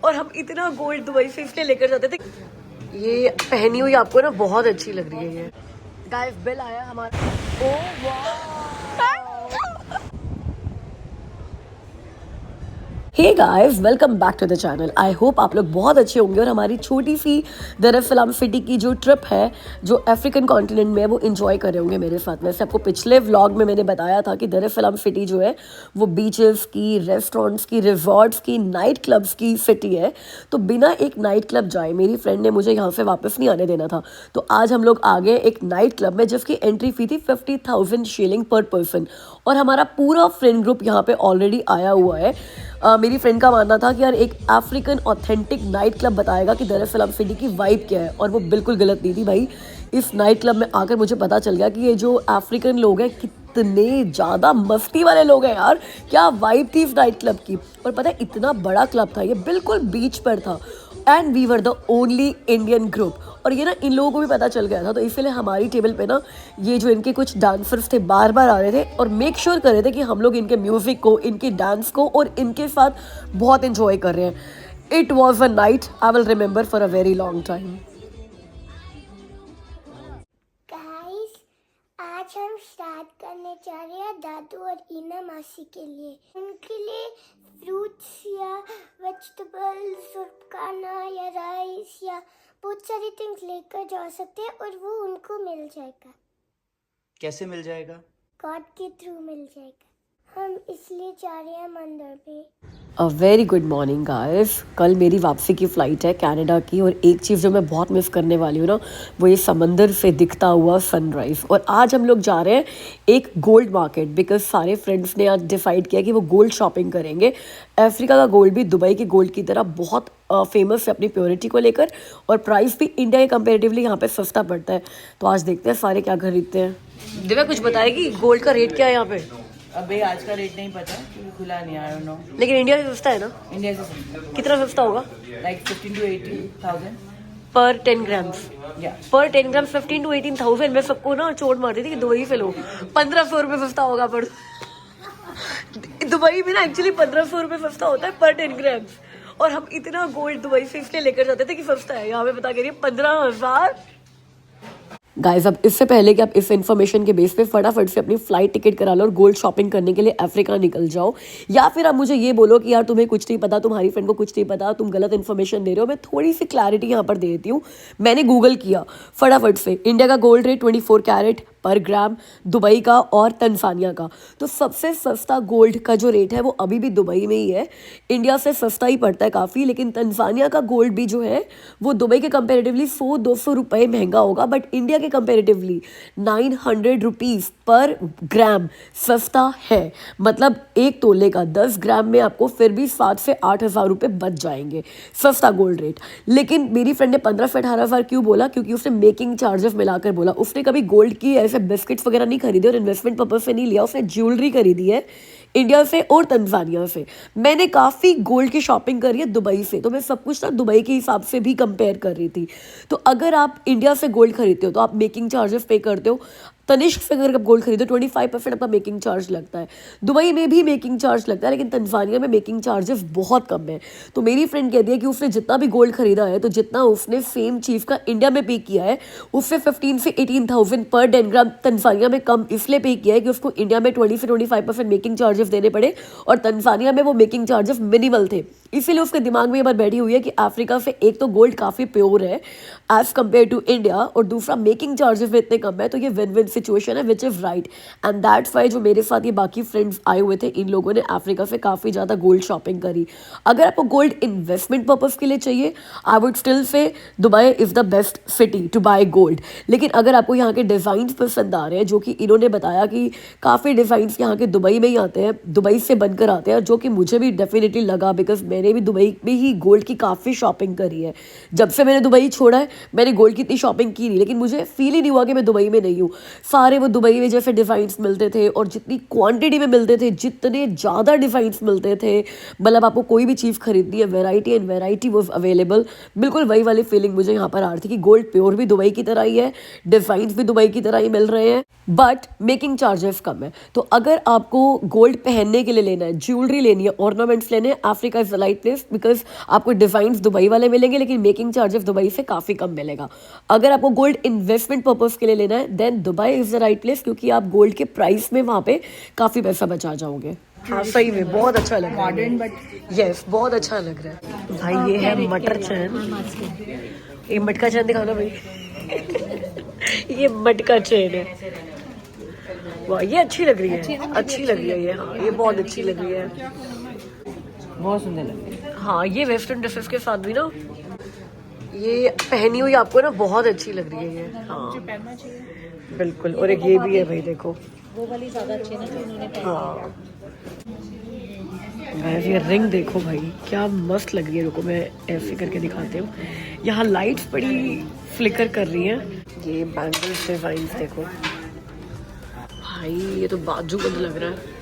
और हम इतना गोल्ड दुबई से इसलिए लेकर जाते थे। ये पहनी हुई आपको ना बहुत अच्छी लग रही है। ये गाइस बिल आया हमारा। ओह वाह। Hey guys, welcome back to the channel. I hope आप लोग बहुत अच्छे होंगे और हमारी छोटी सी दर एस सलाम सिटी की जो ट्रिप है जो अफ्रीकन कॉन्टिनेंट में है वो इन्जॉय कर रहे होंगे मेरे साथ। वैसे आपको पिछले व्लॉग में मैंने बताया था कि दर एस सलाम सिटी जो है वो बीचेस की, रेस्टोरेंट्स की, रिजॉर्ट्स की, नाइट क्लब्स की सिटी है। तो बिना एक नाइट क्लब जाए मेरी फ्रेंड ने मुझे यहाँ से वापस नहीं आने देना था। तो आज हम लोग आ गए एक नाइट क्लब में जिसकी एंट्री फी थी 50,000 शिलिंग पर पर्सन। और हमारा पूरा फ्रेंड ग्रुप यहाँ पे ऑलरेडी आया हुआ है। मेरी फ्रेंड का मानना था कि यार एक अफ्रीकन ऑथेंटिक नाइट क्लब बताएगा कि दर एस सलाम सिटी की वाइब क्या है, और वो बिल्कुल गलत नहीं थी भाई। इस नाइट क्लब में आकर मुझे पता चल गया कि ये जो अफ्रीकन लोग हैं कितने ज़्यादा मस्ती वाले लोग हैं यार। क्या वाइब थी इस नाइट क्लब की। और पता है इतना बड़ा क्लब था, ये बिल्कुल बीच पर था and we were the only Indian group. और ये ना इन लोगों को भी पता चल गया था, तो इसीलिए हमारी टेबल पे ना ये जो इनके कुछ डांसर्स थे बार बार आ रहे थे और मेक श्योर कर रहे थे कि हम लोग इनके म्यूज़िक को, इनके डांस को और इनके साथ बहुत इन्जॉय कर रहे हैं। It was a night I will remember for a very long time. Guys, आज हम स्टार्ट करने जा रहे हैं दादू और ईना मासी के लिए। उनके लिए फ्रूट्स या वेजिटेबल्स और खाना या राइस या बहुत सारी थिंग्स लेकर जा सकते हैं और वो उनको मिल जाएगा। कैसे मिल जाएगा? गॉड के थ्रू मिल जाएगा। हम इसलिए जा रहे हैं मंदिर पे। A very good morning guys. कल मेरी वापसी की फ़्लाइट है कनाडा की, और एक चीज़ जो मैं बहुत मिस करने वाली हूँ ना वो ये समंदर से दिखता हुआ सनराइज़। और आज हम लोग जा रहे हैं एक गोल्ड मार्केट, बिकॉज सारे फ्रेंड्स ने आज डिसाइड किया कि वो गोल्ड शॉपिंग करेंगे। अफ्रीका का गोल्ड भी दुबई के गोल्ड की तरह बहुत फेमस है अपनी प्योरिटी को लेकर, और प्राइस भी इंडिया के कंपेरेटिवली यहाँ पे सस्ता पड़ता है। तो आज देखते हैं सारे क्या खरीदते हैं। दिव्या कुछ बताएगी गोल्ड का रेट क्या है यहाँ पे? अबे आज का रेट नहीं पता क्योंकि खुला नहीं, आई डोंट नो। लेकिन इंडिया से सस्ता है ना? इंडिया से सस्ता, कितना सस्ता होगा? लाइक 15 to 18,000 पर 10 ग्राम्स। या पर 10 ग्राम 15 to 18,000। मैं सबको ना चोट मारती थी कि दुबई से लो 1,500 रुपये सस्ता होगा। पर दुबई में ना एक्चुअली 1,500 रुपये सस्ता होता है पर 10 ग्राम्स। और हम इतना गोल्ड दुबई से इसलिए लेकर जाते थे कि सस्ता है। यहाँ पे बता के रही 15,000। गाइस, अब इससे पहले कि आप इस इन्फॉर्मेशन के बेस पे फटाफट से अपनी फ्लाइट टिकट करा लो और गोल्ड शॉपिंग करने के लिए अफ्रीका निकल जाओ, या फिर आप मुझे ये बोलो कि यार तुम्हें कुछ नहीं पता, तुम्हारी फ्रेंड को कुछ नहीं पता, तुम गलत इन्फॉर्मेशन दे रहे हो, मैं थोड़ी सी क्लैरिटी यहाँ पर दे देती हूँ। मैंने गूगल किया फटाफट से, इंडिया का गोल्ड रेट 24 कैरेट पर ग्राम, दुबई का और तंजानिया का। तो सबसे सस्ता गोल्ड का जो रेट है वो अभी भी दुबई में ही है। इंडिया से सस्ता ही पड़ता है काफ़ी, लेकिन तंजानिया का गोल्ड भी जो है वो दुबई के कंपेरेटिवली 100-200 रुपये महंगा होगा, बट इंडिया के कंपेरेटिवली 900 रुपीज़ पर ग्राम सस्ता है। मतलब एक तोले का 10 ग्राम में आपको फिर भी 7 से 8 हज़ार रुपये बच जाएंगे, सस्ता गोल्ड रेट। लेकिन मेरी फ्रेंड ने 15 से 18 हज़ार क्यों बोला? क्योंकि उसने मेकिंग चार्जेस मिलाकर बोला। उसने कभी गोल्ड की ऐसे बिस्किट्स वगैरह नहीं खरीदे और इन्वेस्टमेंट पर्पज से नहीं लिया, उसने ज्वेलरी खरीदी है इंडिया से और तंजानिया से। मैंने काफ़ी गोल्ड की शॉपिंग करी है दुबई से, तो मैं सब कुछ ना दुबई के हिसाब से भी कंपेयर कर रही थी। तो अगर आप इंडिया से गोल्ड खरीदते हो तो आप मेकिंग चार्जेस पे करते हो। तनिष्क से अगर आप गोल्ड खरीदो 25% आपका मेकिंग चार्ज लगता है। दुबई में भी मेकिंग चार्ज लगता है, लेकिन तंजानिया में मेकिंग चार्जेस बहुत कम है। तो मेरी फ्रेंड कहती है कि उसने जितना भी गोल्ड खरीदा है, तो जितना उसने सेम चीज़ का इंडिया में पे किया है उससे 15 से 18,000 पर 10 ग्राम तंजानिया में कम इसलिए पे किया है कि उसको इंडिया में 20 से 25% मेकिंग चार्जेस देने पड़े और तंजानिया में वो मेकिंग चार्जेस मिनिमल थे। इसीलिए उसके दिमाग में ये बात बैठी हुई है कि अफ्रीका से एक तो गोल्ड काफ़ी प्योर है एज कम्पेयर टू इंडिया, और दूसरा मेकिंग चार्जेस इतने कम है, तो ये विन विन सिचुएशन है, which is right. And that's why जो मेरे साथ ये बाकी फ्रेंड्स आए हुए थे, इन लोगों ने अफ्रीका से काफ़ी ज़्यादा गोल्ड शॉपिंग करी। अगर आपको गोल्ड इन्वेस्टमेंट पर्पज़ के लिए चाहिए, I would still say Dubai is the best city to buy gold. लेकिन अगर आपको यहाँ के डिज़ाइन पसंद आ रहे हैं, जो कि इन्होंने बताया कि काफ़ी डिज़ाइंस यहाँ के दुबई में ही आते हैं, दुबई से बनकर आते हैं, जो कि मुझे भी डेफिनेटली लगा, बिकॉज मैंने भी दुबई में ही गोल्ड की काफ़ी शॉपिंग करी है। जब से मैंने दुबई छोड़ा है मैंने गोल्ड की इतनी शॉपिंग की नहीं, लेकिन मुझे फील ही नहीं हुआ कि मैं दुबई में नहीं हूँ। सारे वो दुबई में जैसे डिज़ाइंस मिलते थे और जितनी क्वांटिटी में मिलते थे, जितने ज़्यादा डिज़ाइंस मिलते थे, मतलब आपको कोई भी चीज़ खरीदनी है, variety and variety was available. बिल्कुल वही वाली फीलिंग मुझे यहाँ पर आ रही थी कि गोल्ड प्योर भी दुबई की तरह ही है, डिज़ाइंस भी दुबई की तरह ही मिल रहे हैं, बट मेकिंग चार्जेस कम है। तो अगर आपको गोल्ड पहनने के लिए लेना है, ज्वेलरी लेनी है, ऑर्नामेंट्स लेने हैं, Africa is the right place, because आपको डिज़ाइंस दुबई वाले मिलेंगे लेकिन मेकिंग चार्जेस दुबई से काफ़ी कम मिलेगा। अगर आपको गोल्ड इन्वेस्टमेंट पर्पज़ के लिए लेना है then Dubai is the right place, क्योंकि आप गोल्ड के प्राइस में वहाँ पे काफ़ी पैसा बचा जाओगे। हाँ सही में बहुत अच्छा लग रहा है, मॉडर्न बट यस बहुत अच्छा लग रहा है भाई। ये है मटर चैन, ये मटका चैन दिखाना भाई। ये मटका चैन है, वाह ये अच्छी लग रही है, अच्छी लग रही है ये, हाँ ये बहुत अच्छी लग रही है। बहुत सुंदर लग रही है। हाँ ये वेस्टर्न ड्रेसेस के साथ भी ना ये पहनी हुई आपको ना बहुत अच्छी लग रही है ये, हाँ बिल्कुल। और एक ये भी है भाई, देखो वो वाली ज्यादा अच्छी है ना जो उन्होंने पहनी हाँ गाइस ये रिंग देखो भाई क्या मस्त लग रही है। रुको मैं ऐसे करके दिखाती हूँ, यहाँ लाइट्स बड़ी फ्लिकर कर रही हैं। ये बैंगल्स डिजाइन्स देखो भाई, ये तो बाजूबंद लग रहा है।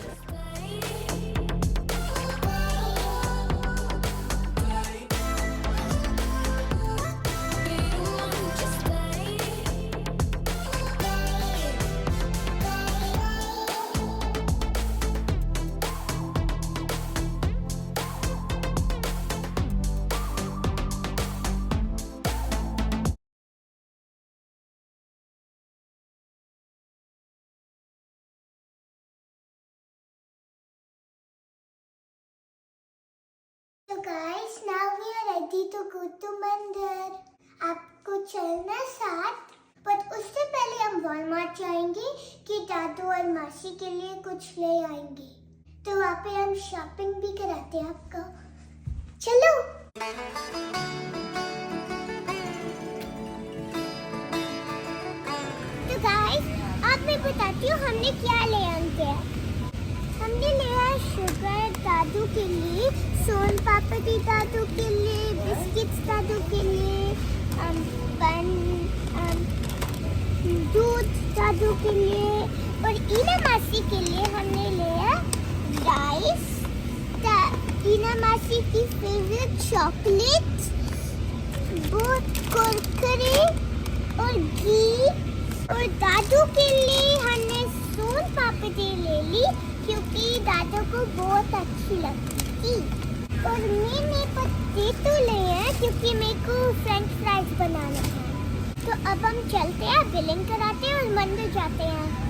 So guys, now we are ready to go to मंदिर। आपको चलना साथ, पर उससे पहले हम वॉलमार्ट जाएंगे कि दादू और मासी के लिए कुछ ले आएंगे, तो वहाँ पे हम शॉपिंग भी कराते हैं आपको। चलो। तो गाइस अब मैं बताती हूँ हमने क्या ले आए। हमने लिया शुगर दादू के लिए, सोन पापड़ी दादू के लिए, बिस्किट्स दादू के लिए, दूध दादू के लिए, और ईना मासी के लिए हमने लिया राइस, ईना मासी की फेवरेट चॉकलेट, बहुत कुरकुरे और घी, और दादू के लिए हमने सोन पापड़ी ले ली क्योंकि दादू को बहुत अच्छी लगती थी, और मैंने पोटैटो लिए हैं क्योंकि मेरे को फ्रेंच फ्राइज बनाना है। तो अब हम चलते हैं, बिलिंग कराते हैं और मंदिर जाते हैं।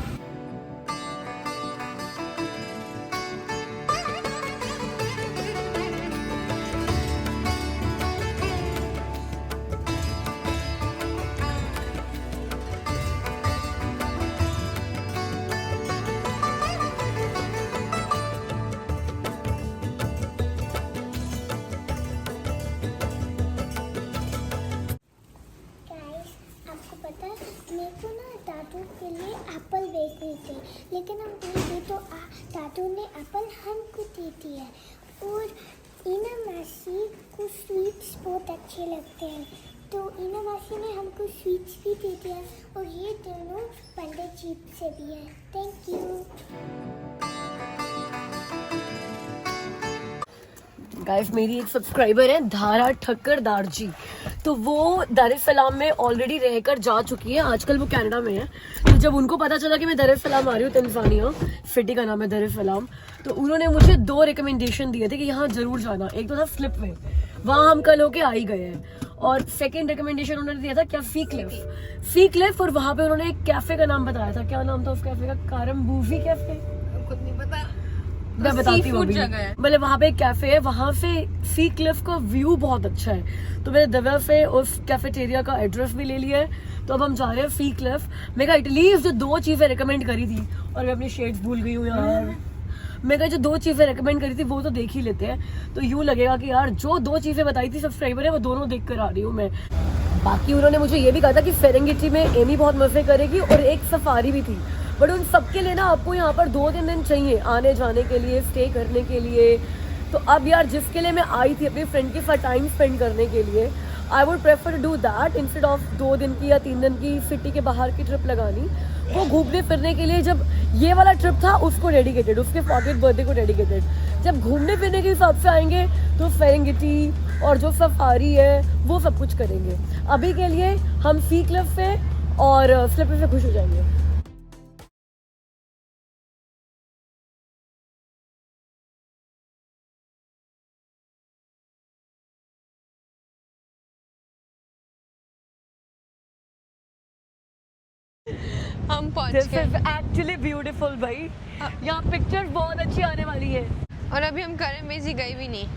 मेरे को ना दादू के लिए एप्पल भेजनी थी, लेकिन हम दे दी तो दादू ने एप्पल हमको दे दिया। और ईना मासी को स्वीट्स बहुत अच्छे लगते हैं, तो ईना मासी ने हमको स्वीट्स भी दे दिया, और ये दोनों पंडित जी से भी है। Thank you guys. मेरी एक सब्सक्राइबर है धारा ठक्करदार जी, तो वो दार एस सलाम में ऑलरेडी रहकर जा चुकी है, आजकल वो कनाडा में है। तो जब उनको पता चला कि मैं दार एस सलाम आ रही हूँ, तंजानिया सिटी का नाम है दार एस सलाम, तो उन्होंने मुझे 2 रिकमेंडेशन दिए थे कि यहाँ जरूर जाना। एक तो था स्लिप वे, वहाँ हम कल होके आ ही गए हैं, और सेकंड रिकमेंडेशन उन्होंने दिया था क्या सी क्लिफ, और वहाँ पे उन्होंने एक कैफे का नाम बताया था। क्या नाम था उस कैफे का? कारम्बूजी कैफे, खुद नहीं पता, मैं बताती हूँ। मतलब वहाँ पे एक कैफे है, वहाँ से सी क्लिफ का व्यू बहुत अच्छा है, तो मैंने दवा से उस कैफेटेरिया का एड्रेस भी ले लिया है। तो अब हम जा रहे हैं सी क्लिफ। मैं एटलीस्ट जो 2 चीजें रिकमेंड करी थी, और मैं अपनी शेड्स भूल गई हूँ यार, मैं जो 2 चीजें रिकमेंड करी थी वो तो देख ही लेते हैं, तो यूँ लगेगा कि यार जो 2 चीजें बताई थी सब्सक्राइबर है वो दोनों देख कर आ रही हूँ मैं। बाकी उन्होंने मुझे ये भी कहा था कि सेरेंगेटी में एमी बहुत मजे करेगी, और एक सफारी भी थी, बट उन सबके लिए ना आपको यहाँ पर 2-3 दिन चाहिए आने जाने के लिए, स्टे करने के लिए। तो अब यार जिसके लिए मैं आई थी अपनी फ्रेंड के साथ टाइम स्पेंड करने के लिए, I would prefer to do that instead of 2 दिन की या 3 दिन की सिटी के बाहर की ट्रिप लगानी। वो घूमने फिरने के लिए, जब ये वाला ट्रिप था उसको डेडिकेटेड, उसके 40th बर्थडे को डेडिकेटेड। जब घूमने फिरने के हिसाब से आएंगे तो सेरेंगेटी और जो सफारी है वो सब कुछ करेंगे। अभी के लिए हम सी क्लिफ से और स्लिपर से खुश हो जाएंगे। हम पहुंच दिस गए इज एक्चुअली ब्यूटीफुल भाई, यहाँ पिक्चर्स बहुत अच्छी आने वाली है। और अभी हम करम बेसी गए भी नहीं।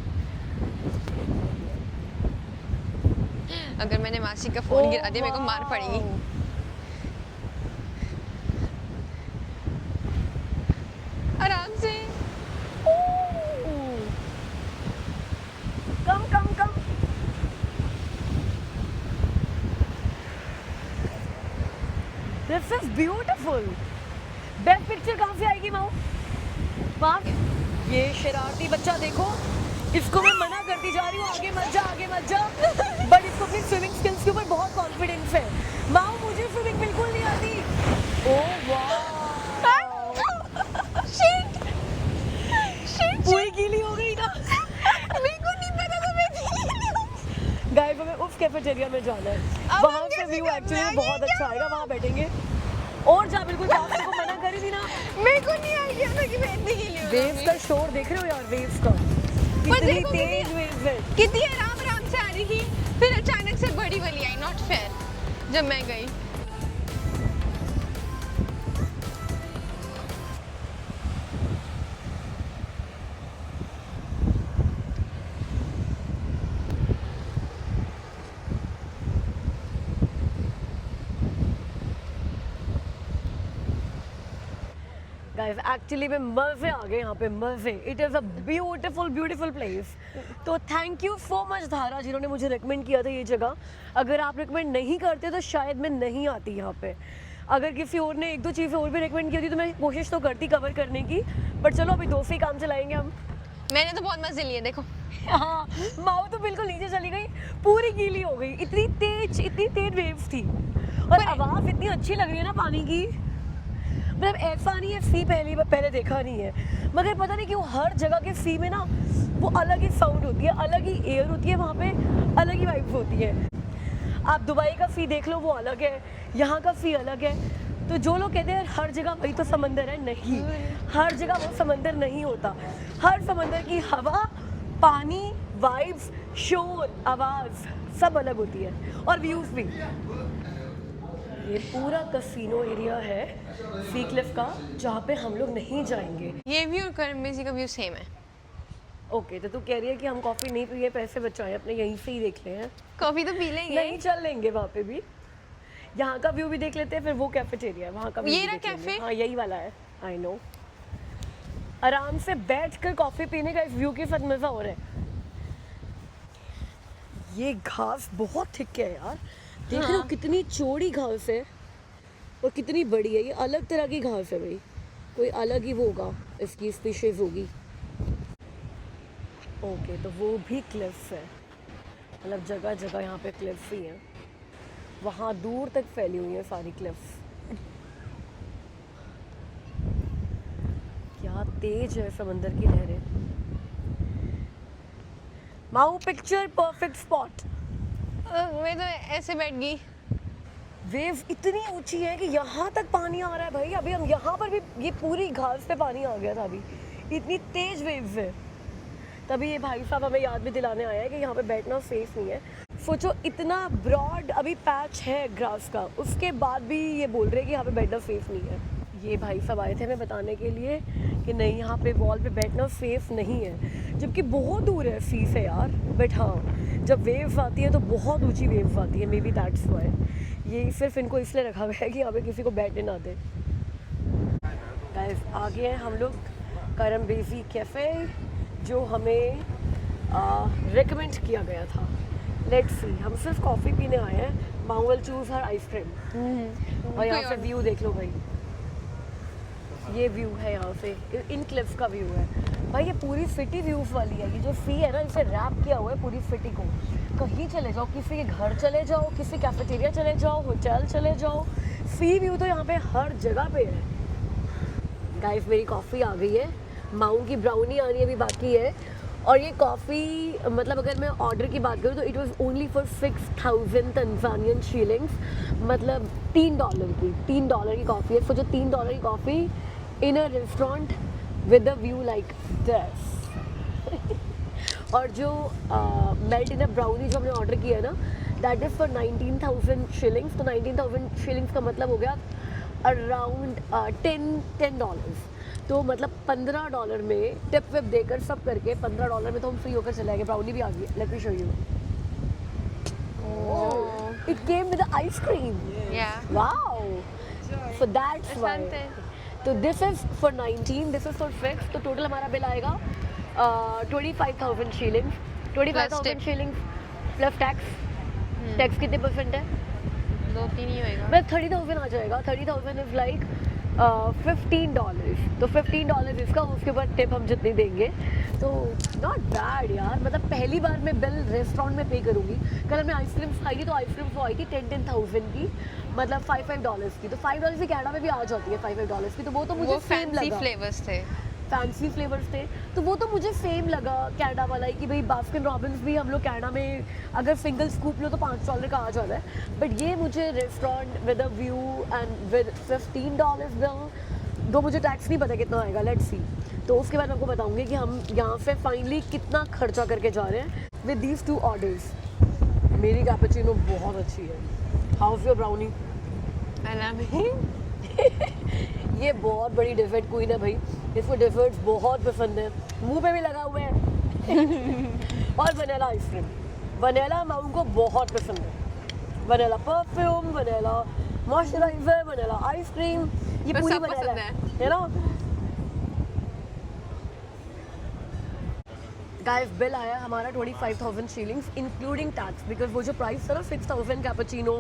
अगर मैंने मासी का फोन गिरा दिया मेरे को मार पड़ेगी। आराम से come come come. This is beautiful. Best picture कहाँ से आएगी माऊ? वहाँ ये शरारती बच्चा देखो, इसको मैं मना करती जा रही हूँ आगे मत जा, आगे मत जा, बट इसको अपनी स्विमिंग स्किल्स के ऊपर बहुत कॉन्फिडेंस है। माऊ मुझे स्विमिंग बिल्कुल नहीं आती। ओह वाह, पूरी गीली हो गई ना। मेरे को नहीं पता था मैं गई। गाइस हमें उस कैफेटेरिया में जाना है, अब वहाँ हम से कैसे व्यू करना एक्चुअली है? बहुत ये अच्छा क्या आएगा, वहाँ बैठेंगे। और जा बिल्कुल जा, को मना करी थी ना। मेरे को नहीं आइडिया था कि मैं इतनी गीली हो वेव्स का शोर देख रहे हो यार, वेव्स का कितनी देखो तेज वेव्स है। कितनी आराम से आ रही थी, फिर अचानक से बड़ी वाली आई। नॉट फेयर जब मैं गई। गाइस एक्चुअली में मजे आ गए यहाँ पे, मजे। It is a beautiful beautiful place. तो थैंक यू सो मच धारा, जिन्होंने मुझे रिकमेंड किया था ये जगह। अगर आप रिकमेंड नहीं करते तो शायद मैं नहीं आती यहाँ पे। अगर किसी और ने एक दो चीज़ें और भी रिकमेंड की होती तो मैं कोशिश तो करती कवर करने की, बट चलो अभी दो से ही काम चलाएंगे हम। मैंने तो बहुत मजे लिए देखो। हाँ, माऊ तो बिल्कुल नीचे चली गई, पूरी गीली हो गई, इतनी तेज वेव्स थी। और आवाज़ इतनी अच्छी लग रही है ना पानी की, मतलब ऐसा नहीं है सी पहले देखा नहीं है, मगर पता नहीं क्यों हर जगह के सी में ना वो अलग ही साउंड होती है, अलग ही एयर होती है, वहाँ पे अलग ही वाइब्स होती है। आप दुबई का सी देख लो, वो अलग है, यहाँ का सी अलग है। तो जो लोग कहते हैं हर जगह वही तो समंदर है, नहीं, हर जगह वो समंदर नहीं होता। हर समंदर की हवा, पानी, वाइब्स, शोर, आवाज़ सब अलग होती है, और व्यूज़ भी। ये पूरा कैसीनो एरिया है सी क्लिफ का, जहाँ पे हम लोग नहीं जाएंगे। ये व्यू और करम बेसी का व्यू सेम है। ओके, तो तू कह रही है कि हम कॉफ़ी नहीं पिए, पैसे बचाएं अपने, यहीं से ही देख ले हैं। कॉफी तो पी लेंगे। नहीं, चल लेंगे वहाँ पे भी, यहाँ का व्यू भी देख लेते हैं, फिर वो कैफेटेरिया है वहाँ का व्यू ये भी रहा देख लेंगे। कैफे? हाँ यही वाला है, आई नो। आराम से बैठ कर कॉफ़ी पीने का इस व्यू के साथ मज़ा हो रहा है। ये घास बहुत थिक है यार, देख रहे हो कितनी चौड़ी घास है और कितनी बड़ी है। ये अलग तरह की घास है भाई, कोई अलग ही वो होगा, इसकी स्पीशीज होगी। ओके, तो वो भी क्लिफ्स है, मतलब जगह जगह यहाँ पे क्लिफ्स ही हैं, वहाँ दूर तक फैली हुई है सारी क्लिफ्स। क्या तेज है समंदर की लहरें। माऊ पिक्चर परफेक्ट स्पॉट। मैं तो ऐसे बैठ गई। वेव इतनी ऊंची है कि यहाँ तक पानी आ रहा है भाई। अभी हम यहाँ पर भी, ये पूरी घास पे पानी आ गया था अभी, इतनी तेज वेव्स है। तभी ये भाई साहब हमें याद भी दिलाने आया है कि यहाँ पे बैठना सेफ नहीं है। सोचो इतना ब्रॉड अभी पैच है ग्रास का, उसके बाद भी ये बोल रहे हैं कि यहाँ पे बैठना सेफ नहीं है। ये भाई साहब आए थे हमें बताने के लिए कि नहीं, यहाँ पे वॉल पे बैठना सेफ नहीं है, जबकि बहुत दूर है सी से यार। बट हाँ, जब वेव्स आती है तो बहुत ऊंची वेव्स आती है, मे बी दैट्स व्हाई ये सिर्फ इनको इसलिए रखा गया है कि यहाँ पे किसी को बैठने ना दे। गाइस आ गए हैं हम लोग करम बेसी कैफ़े, जो हमें रिकमेंड किया गया था। लेट्स सी, हम सिर्फ कॉफ़ी पीने आए हैं, माऊ विल चूज़ हर आइसक्रीम। और यहाँ से व्यू देख लो भाई, ये व्यू है यहाँ से, इन क्लिफ्स का व्यू है। भाई ये पूरी सिटी व्यूज वाली है, ये जो फी है ना इसे रैप किया हुआ है पूरी सिटी को। कहीं चले जाओ, किसी के घर चले जाओ, किसी कैफेटेरिया चले जाओ, होटल चले जाओ, फी व्यू तो यहाँ पे हर जगह पे है। गाइस मेरी कॉफ़ी आ गई है, माऊ की ब्राउनी आनी अभी बाकी है। और ये कॉफ़ी मतलब अगर मैं ऑर्डर की बात करूँ तो it was only for 6000 Tanzanian shillings, मतलब $3 की। $3 की कॉफ़ी है। सोचो $3 की coffee in a restaurant with a view like this. और जो मेल्ट इन अ ब्राउनी जो हमने ऑर्डर किया है ना, दैट इज़ फॉर 19,000 शीलिंग्स। तो 19,000 शीलिंग्स का मतलब हो गया अराउंड $10। तो मतलब $15 में टिप विप देकर सब करके $15 में तो हम फ्री होकर चले आएंगे। ब्राउनी भी आ गई, let me show you. It came with ice cream. Yeah. Wow, so that's why. तो this is for 19, this is for 6। तो टोटल हमारा बिल आएगा 25,000 shillings. 25,000 tip. Shillings plus tax. Tax कितने परसेंट है? 2-3 ही होएगा। मतलब 30,000 आ जाएगा। 30,000 इज लाइक $15। तो $15 इसका, उसके बाद टिप हम जितनी देंगे। तो नॉट बैड यार, मतलब पहली बार मैं बिल रेस्टोरेंट में पे करूँगी। कल हमने आइसक्रीम खाई थी, तो आइसक्रीम वो आई थी 10,000 की, मतलब $5 की। तो $5 की कैनेडा में भी आ जाती है $5 की। तो वो तो मुझे वो सेम फैंसी लगा। फ्लेवर्स थे। फैंसी फ्लेवर्स थे, तो वो तो मुझे सेम लगा कनाडा वाला ही कि भाई बास्किन रॉबिन्स भी हम लोग कनाडा में अगर सिंगल स्कूप लो तो $5 का आ जाता है। बट ये मुझे restaurant with a view and with $15 bill, दो मुझे टैक्स नहीं पता कितना आएगा, लेट्स सी। तो उसके बाद आपको बताऊंगी कि हम यहाँ से फाइनली कितना खर्चा करके जा रहे हैं विद दीज 2 ऑर्डर्स। मेरी कैपेचिनो बहुत अच्छी है। How is your brownie? ये बहुत बड़ी डेजर्ट क्वीन है भाई, इसको डेजर्ट्स बहुत पसंद है, मुंह पे भी लगा हुआ है। और वनीला आइसक्रीम, वनीला माऊ को बहुत पसंद है। Vanilla perfume, vanilla moisturiser, vanilla ice cream, ये बस पूरी सब वनीला पसंद है ना। गाइस बिल आया हमारा 25,000 शीलिंग्स इंक्लूडिंग टैक्स, बिकॉज वो जो प्राइस था ना 6,000 कैपेचिनो,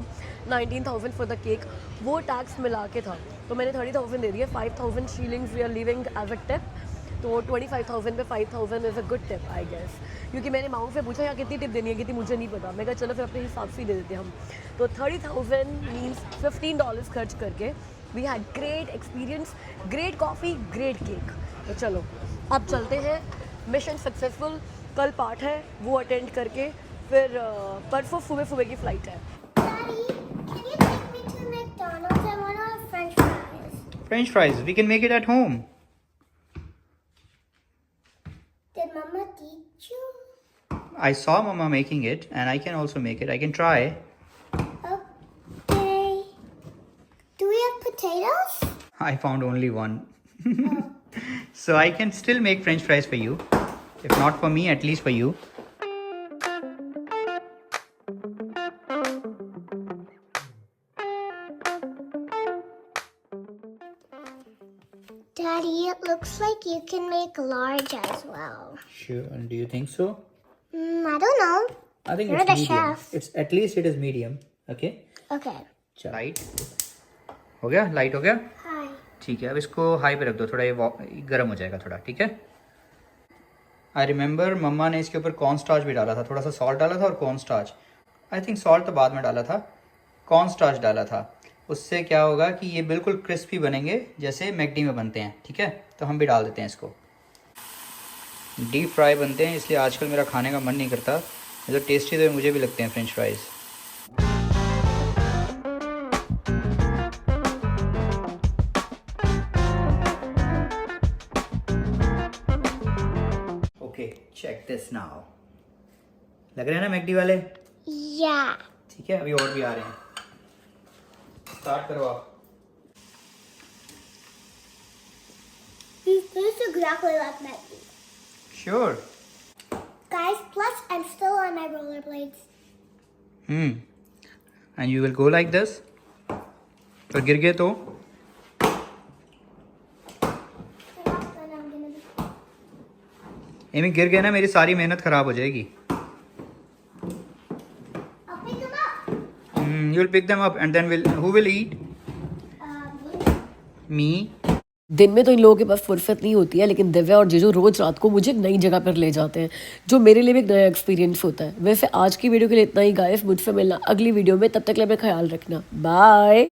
19,000 फॉर द केक, वो टैक्स मिला के था। तो मैंने 30,000 दे दिए। 5,000 shillings we are leaving as a tip. तो 25,000 पे 5,000 is a good tip I guess, क्योंकि मैंने माऊ से पूछा यार कितनी टिप देनी है, कितनी मुझे नहीं पता। मैं कहा चलो फिर अपने हिसाब से ही दे देते हम। तो 30,000 मीन्स $15 खर्च करके we had great experience, great coffee, great cake. तो चलो अब चलते हैं, मिशन सक्सेसफुल। कल पाठ है, वो अटेंड करके फिर परसों सुबह की फ़्लाइट है। Daddy, can you take me to McDonald's? I want a French fries. French fries, we can make it at home. Did Mama teach you? I saw Mama making it and I can also make it. I can try. Okay. Do we have potatoes? I found only one. So I can still make French fries for you. If not for me, at least for you. Daddy, it looks like you can make large as well. Sure. And do you think so? I don't know. I think You're it's the medium. chef. It's at least it is medium. Okay. Okay. Light हो गया, light हो गया। Hi. ठीक है, अब इसको high पे रख दो, थोड़ा ये गर्म हो जाएगा थोड़ा, ठीक है। आई रिमेंबर मम्मा ने इसके ऊपर कॉर्न स्टार्च भी डाला था, थोड़ा सा सॉल्ट डाला था और corn starch, I think salt तो बाद में डाला था, कॉर्न स्टार्च डाला था। उससे क्या होगा कि ये बिल्कुल क्रिस्पी बनेंगे जैसे मैकडी में बनते हैं, ठीक है। तो हम भी डाल देते हैं इसको। डीप फ्राई बनते हैं, इसलिए आजकल मेरा खाने का मन नहीं करता, मतलब टेस्टी तो मुझे भी लगते हैं French fries. Check this now, लग रहे हैं ना मैकडी वाले? Yeah. ठीक है, अभी और भी आ रहे हैं, स्टार्ट करो आप। This tastes exactly like Maggie. Sure. Guys, plus I'm still on my rollerblades. And you will go like this, और गिर गए तो Then I'm gonna be... Amy गिर गए ना, मेरी सारी मेहनत खराब हो जाएगी। I'll pick them up. You will pick them up and then will who will eat? Me. Me. दिन में तो इन लोगों के पास फुर्सत नहीं होती है, लेकिन दिव्या और जीजू रोज रात को मुझे नई जगह पर ले जाते हैं, जो मेरे लिए भी एक नया एक्सपीरियंस होता है। वैसे आज की वीडियो के लिए इतना ही गाइस, मुझसे मिलना अगली वीडियो में, तब तक के लिए अपना ख्याल रखना, बाय।